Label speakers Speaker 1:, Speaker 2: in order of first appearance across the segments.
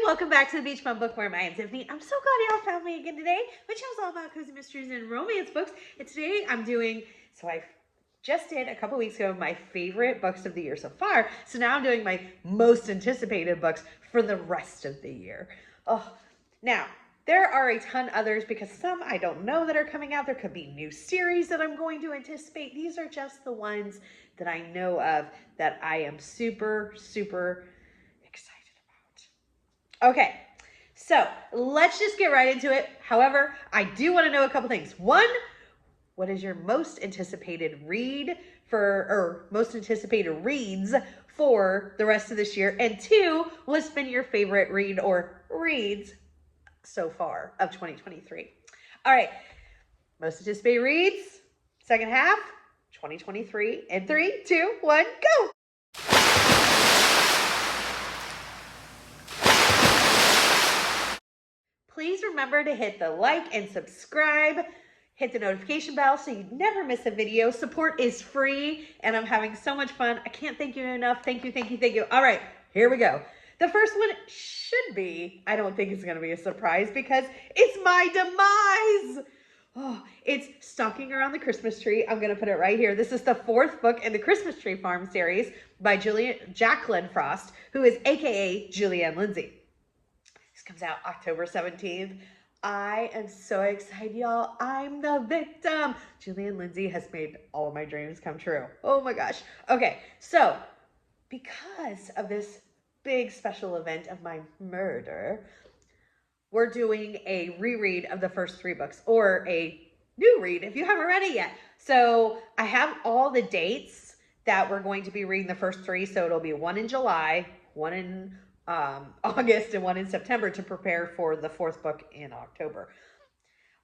Speaker 1: welcome back to the Beach Bum Bookworm. I am Tiffany. I'm so glad y'all found me again today. My channel's all about cozy mysteries and romance books. And today I'm doing, I just did a couple weeks ago, my favorite books of the year so far. So now I'm doing my most anticipated books for the rest of the year. Oh, now there are a ton others because some I don't know that are coming out. There could be new series that I'm going to anticipate. These are just the ones that I know of that I am super, super excited about. Okay, so let's just get right into it. However, I do want to know a couple things. One, what is your most anticipated read or most anticipated reads for the rest of this year? And two, what's been your favorite read or reads so far of 2023? All right, most anticipated reads, second half, 2023, in 3, 2, 1, go! Please remember to hit the like and subscribe, hit the notification bell so you never miss a video. Support is free and I'm having so much fun. I can't thank you enough. Thank you, thank you, thank you. All right, here we go. The first one should be, I don't think it's gonna be a surprise because it's my demise. Oh, it's Stalking Around the Christmas Tree. I'm gonna put it right here. This is the 4th book in the Christmas Tree Farm series by Jacqueline Frost, who is AKA Julianne Lindsay. This comes out October 17th. I am so excited, y'all. I'm the victim. Julianne Lindsay has made all of my dreams come true. Oh my gosh. Okay, so because of this big special event of my murder, we're doing a reread of the first 3 books, or a new read if you haven't read it yet. So I have all the dates that we're going to be reading the first 3. So it'll be 1 in July, 1 in August, and 1 in September to prepare for the 4th book in October.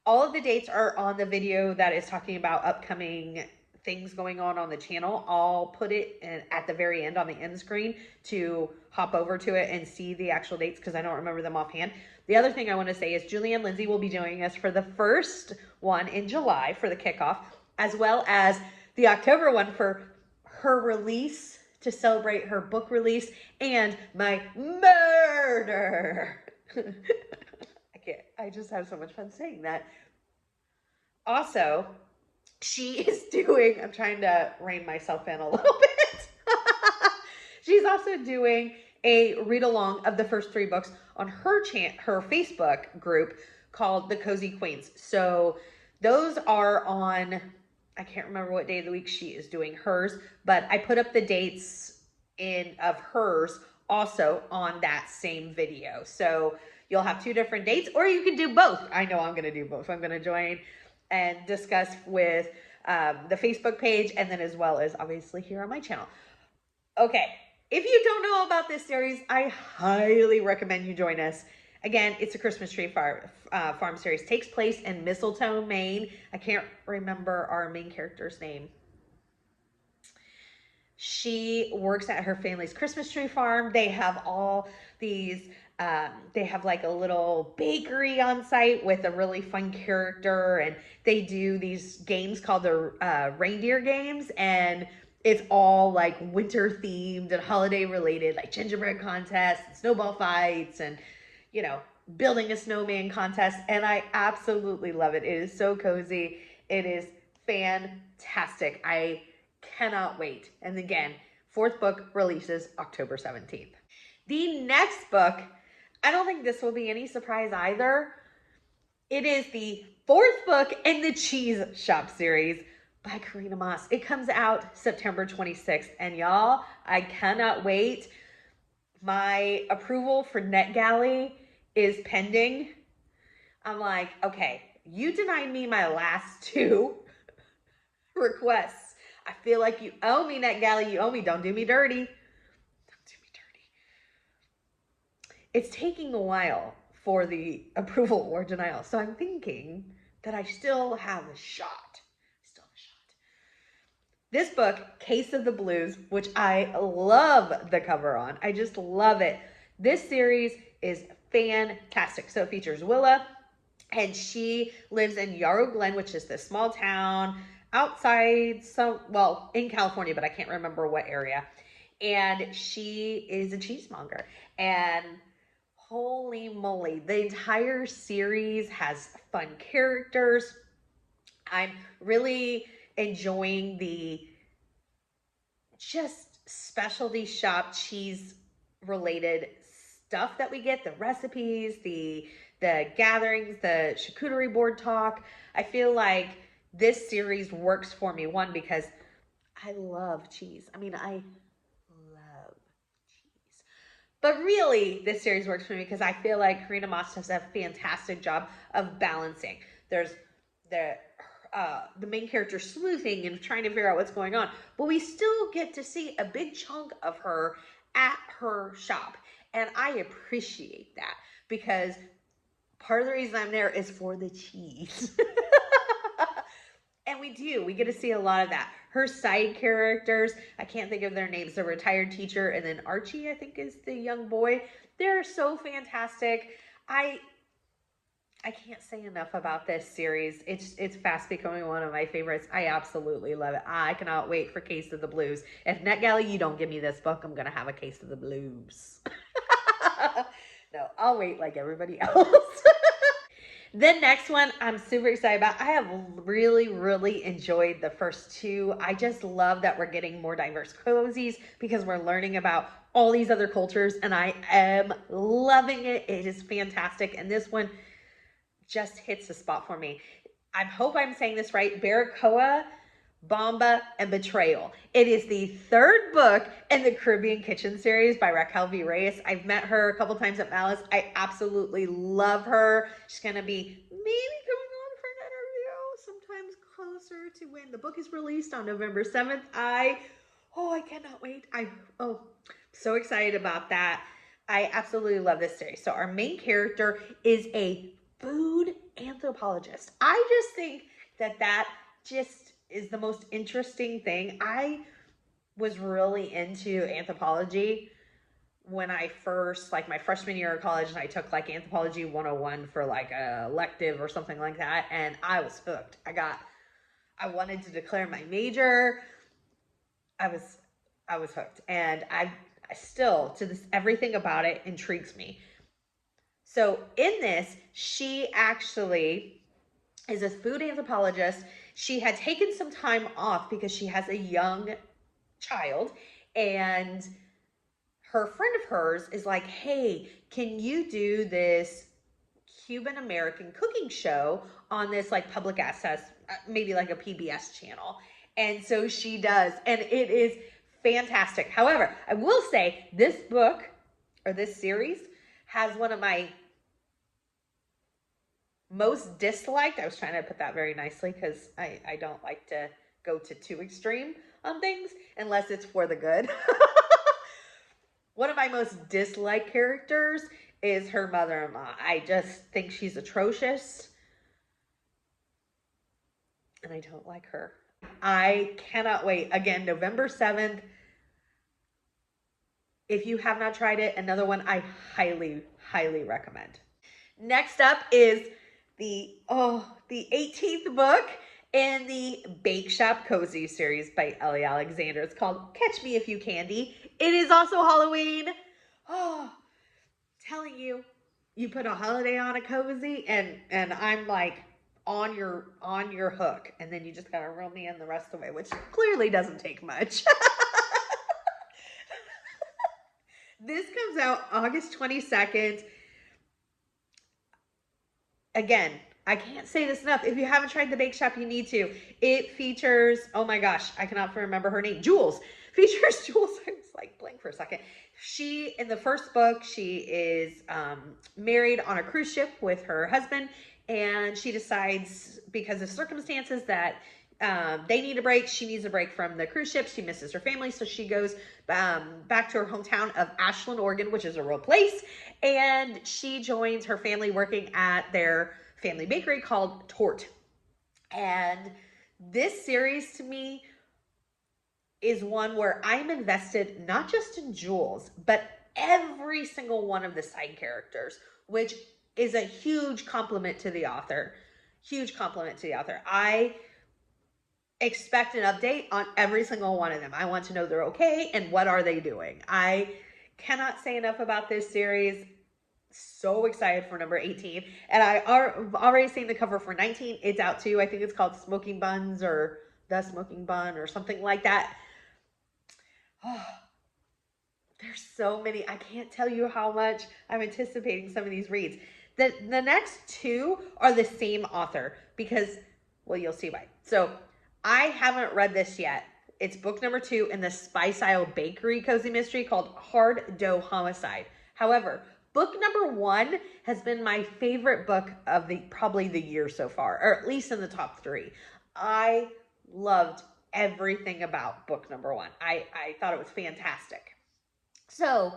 Speaker 1: All of the dates are on the video that is talking about upcoming things going on the channel. I'll put it at the very end on the end screen to hop over to it and see the actual dates because I don't remember them offhand. The other thing I want to say is Julianne Lindsay will be joining us for the first one in July for the kickoff, as well as the October one for her release to celebrate her book release and my murder. I just have so much fun saying that. Also, she is doing, I'm trying to rein myself in a little bit. She's also doing a read along of the first 3 books on her Facebook group called The Cozy Queens. So those are on, I can't remember what day of the week she is doing hers, but I put up the dates of hers also on that same video. So you'll have 2 different dates, or you can do both. I know I'm going to do both. I'm going to join and discuss with the Facebook page, and then as well as obviously here on my channel. Okay, if you don't know about this series, I highly recommend you join us. Again, it's a Christmas Tree Farm series. Takes place in Mistletoe, Maine. I can't remember our main character's name. She works at her family's Christmas tree farm. They have all these, they have like a little bakery on site with a really fun character, and they do these games called the reindeer games, and it's all like winter themed and holiday related, like gingerbread contests and snowball fights and, you know, building a snowman contest. And I absolutely love it. It is so cozy. It is fantastic. I cannot wait. And again, 4th book releases October 17th. The next book, I don't think this will be any surprise either. It is the 4th book in the Cheese Shop series by Karina Moss. It comes out September 26th. And y'all, I cannot wait. My approval for NetGalley is pending. I'm like, okay, you denied me my last 2 requests. I feel like you owe me, NetGalley. You owe me. Don't do me dirty. Don't do me dirty. It's taking a while for the approval or denial. So I'm thinking that I still have a shot. This book, Case of the Blues, which I love the cover on. I just love it. This series is fantastic. So it features Willa, and she lives in Yarrow Glen, which is this small town outside, in California, but I can't remember what area. And she is a cheesemonger. And Holy moly. The entire series has fun characters. I'm really enjoying the just specialty shop cheese related stuff that we get, the recipes, the gatherings, the charcuterie board talk. I feel like this series works for me, one, because I love cheese. I mean, I love cheese. But really, this series works for me because I feel like Karina Mas does a fantastic job of balancing. There's the the main character sleuthing and trying to figure out what's going on, but we still get to see a big chunk of her at her shop, and I appreciate that because part of the reason I'm there is for the cheese. And we get to see a lot of that. Her side characters, I can't think of their names, the retired teacher, and then Archie, I think, is the young boy. They're so fantastic. I can't say enough about this series. It's fast becoming one of my favorites. I absolutely love it. I cannot wait for Case of the Blues. If NetGalley, you don't give me this book, I'm gonna have a case of the blues. No, I'll wait like everybody else. The next one I'm super excited about. I have really enjoyed the first two. I just love that we're getting more diverse cozies because we're learning about all these other cultures, and I am loving it. It is fantastic. And this one just hits the spot for me. I hope I'm saying this right. Barbacoa, Bomba, and Betrayal. It is the third book in the Caribbean Kitchen series by Raquel V. Reyes. I've met her a couple times at Malice. I absolutely love her. She's going to be maybe coming on for an interview sometimes closer to when the book is released on November 7th. I cannot wait. So excited about that. I absolutely love this series. So our main character is a food anthropologist. I just think that just is the most interesting thing. I was really into anthropology when I first, like my freshman year of college, and I took like Anthropology 101 for like a elective or something like that, and I was hooked. I wanted to declare my major. I was hooked, and I still, to this, everything about it intrigues me. So in this, she actually is a food anthropologist. She had taken some time off because she has a young child, and her friend of hers is like, hey, can you do this Cuban American cooking show on this like public access, maybe like a PBS channel? And so she does, and it is fantastic. However, I will say this book or this series has one of my most disliked, I was trying to put that very nicely because I don't like to go to too extreme on things unless it's for the good. One of my most disliked characters is her mother-in-law. I just think she's atrocious, and I don't like her. I cannot wait. Again, November 7th. If you have not tried it, another one I highly recommend. Next up is the 18th book in the Bake Shop Cozy series by Ellie Alexander. It's called Catch Me If You Candy. It is also Halloween. Oh, telling you, you put a holiday on a cozy, and I'm like on your hook, and then you just gotta reel me in the rest of the way, which clearly doesn't take much. This comes out August 22nd. Again, I can't say this enough. If you haven't tried the Bake Shop, you need to. It features, oh my gosh, I cannot remember her name. Jules. Features Jules. I was like blank for a second. She, in the first book, she is married on a cruise ship with her husband, and she decides, because of circumstances, that they need a break. She needs a break from the cruise ship. She misses her family, so she goes back to her hometown of Ashland, Oregon, which is a real place, and she joins her family working at their family bakery called Tort. And this series to me is one where I'm invested not just in Jules, but every single one of the side characters, which is a huge compliment to the author. Huge compliment to the author. I expect an update on every single one of them. I want to know they're okay and what are they doing. I cannot say enough about this series. so excited for number 18. And I've already seen the cover for 19. It's out too. I think it's called Smoking Buns or The Smoking Bun or something like that. Oh, there's so many. I can't tell you how much I'm anticipating some of these reads. The next two are the same author because, well, you'll see why. So I haven't read this yet. It's book number 2 in the Spice Isle Bakery cozy mystery called Hard Dough Homicide. However, book number 1 has been my favorite book of probably the year so far, or at least in the top 3. I loved everything about book number 1. I thought it was fantastic. So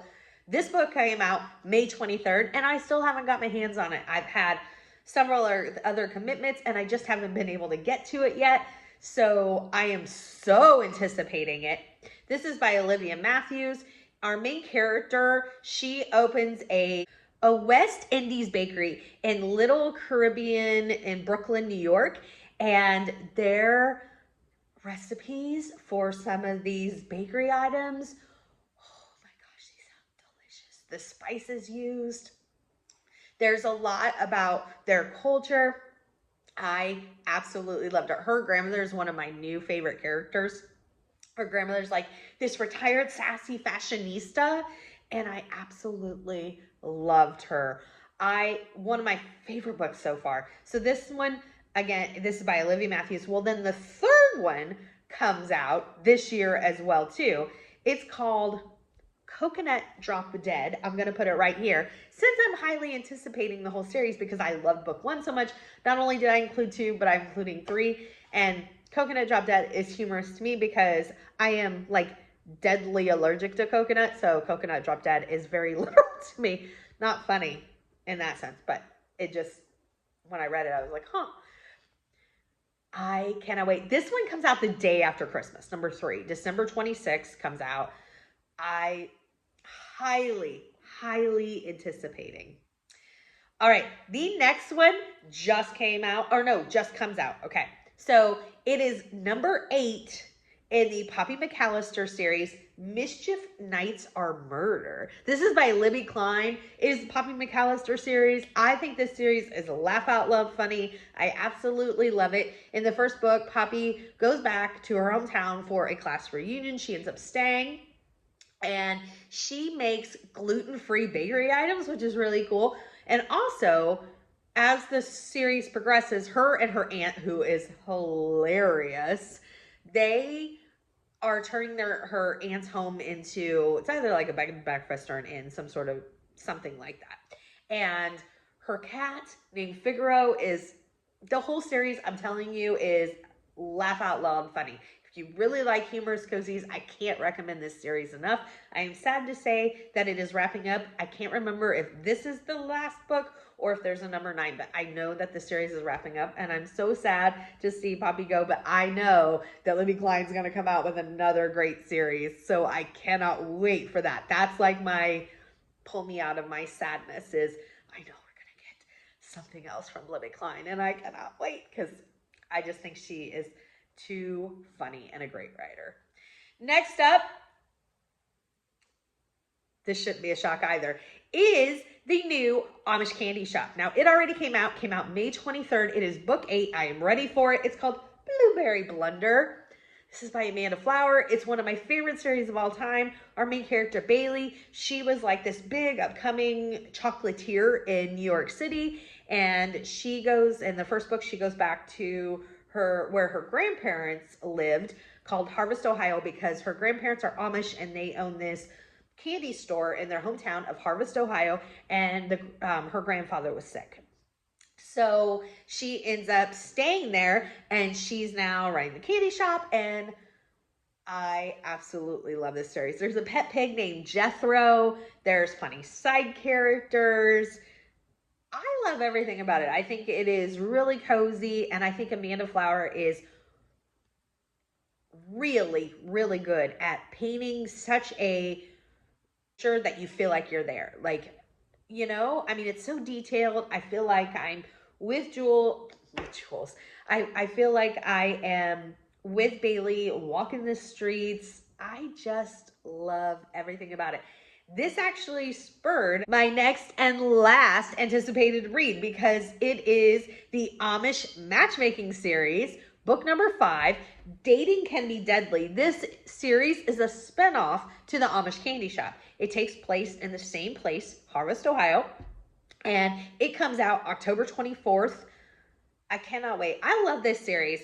Speaker 1: this book came out May 23rd, and I still haven't got my hands on it. I've had several other commitments, and I just haven't been able to get to it yet. So I am so anticipating it. This is by Olivia Matthews. Our main character, she opens a West Indies bakery in Little Caribbean in Brooklyn, New York. And their recipes for some of these bakery items, oh my gosh, they sound delicious. The spices used. There's a lot about their culture. I absolutely loved it. Her grandmother is one of my new favorite characters. Her grandmother's like this retired sassy fashionista, and I absolutely loved her. One of my favorite books so far. So this one, again, this is by Olivia Matthews. Well, then the third one comes out this year as well too. It's called Coconut Drop Dead. I'm going to put it right here. Since I'm highly anticipating the whole series because I loved book 1 so much, not only did I include 2, but I'm including 3. And Coconut Drop Dead is humorous to me because I am like deadly allergic to coconut. So Coconut Drop Dead is very literal to me. Not funny in that sense, but it just, when I read it, I was like, huh. I cannot wait. This one comes out the day after Christmas, number 3. December 26th comes out. I highly anticipating. All right, the next one just came out, or no, just comes out. Okay, so it is number 8 in the Poppy McAllister series, Mischief Nights Are Murder. This is by Libby Klein. It is the Poppy McAllister series. I think this series is laugh out loud funny. I absolutely love it. In the first book, Poppy goes back to her hometown for a class reunion. She ends up staying. And she makes gluten-free bakery items, which is really cool. And also, as the series progresses, her and her aunt, who is hilarious, they are turning her aunt's home into, it's either like a bed and breakfast or an inn, some sort of something like that. And her cat named Figaro is, the whole series, I'm telling you, is laugh out loud funny. If you really like humorous cozies, I can't recommend this series enough. I am sad to say that it is wrapping up. I can't remember if this is the last book or if there's a number 9, but I know that the series is wrapping up, and I'm so sad to see Poppy go, but I know that Libby Klein's going to come out with another great series, so I cannot wait for that. That's like my pull me out of my sadness is, I know we're going to get something else from Libby Klein, and I cannot wait because I just think she is too funny and a great writer. Next up, this shouldn't be a shock either, is the new Amish Candy Shop. Now, it already came out May 23rd. It is book 8. I am ready for it. It's called Blueberry Blunder. This is by Amanda Flower. It's one of my favorite series of all time. Our main character, Bailey, she was like this big upcoming chocolatier in New York City. And she goes, in the first book, she goes back to where her grandparents lived, called Harvest, Ohio, because her grandparents are Amish and they own this candy store in their hometown of Harvest, Ohio, and her grandfather was sick. So she ends up staying there, and she's now running the candy shop, and I absolutely love this series. There's a pet pig named Jethro. There's funny side characters. I love everything about it. I think it is really cozy, and I think Amanda Flower is really, really good at painting such a picture that you feel like you're there. Like, you know, I mean, it's so detailed. I feel like I'm with Jules. I feel like I am with Bailey walking the streets. I just love everything about it. this actually spurred my next and last anticipated read because it is the Amish matchmaking series, book number 5, Dating Can Be Deadly. This series is a spinoff to the Amish Candy Shop. It takes place in the same place, Harvest, Ohio, and it comes out October 24th. I cannot wait. I love this series.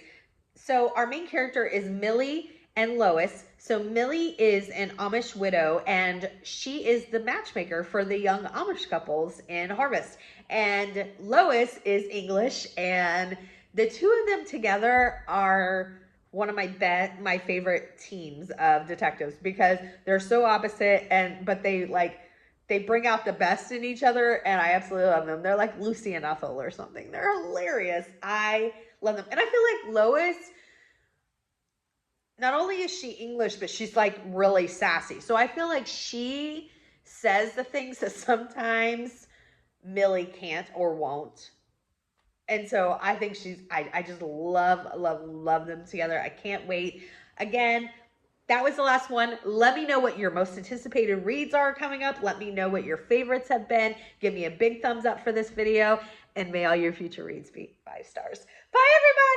Speaker 1: So our main character is Millie and Lois. So Millie is an Amish widow, and she is the matchmaker for the young Amish couples in Harvest. And Lois is English, and the two of them together are one of my favorite teams of detectives because they're so opposite, but they bring out the best in each other, and I absolutely love them. They're like Lucy and Ethel or something. They're hilarious. I love them. And I feel like Lois, not only is she English, but she's like really sassy. So I feel like she says the things that sometimes Millie can't or won't. And so I think I just love them together. I can't wait. Again, that was the last one. Let me know what your most anticipated reads are coming up. Let me know what your favorites have been. Give me a big thumbs up for this video, and may all your future reads be 5 stars. Bye, everybody.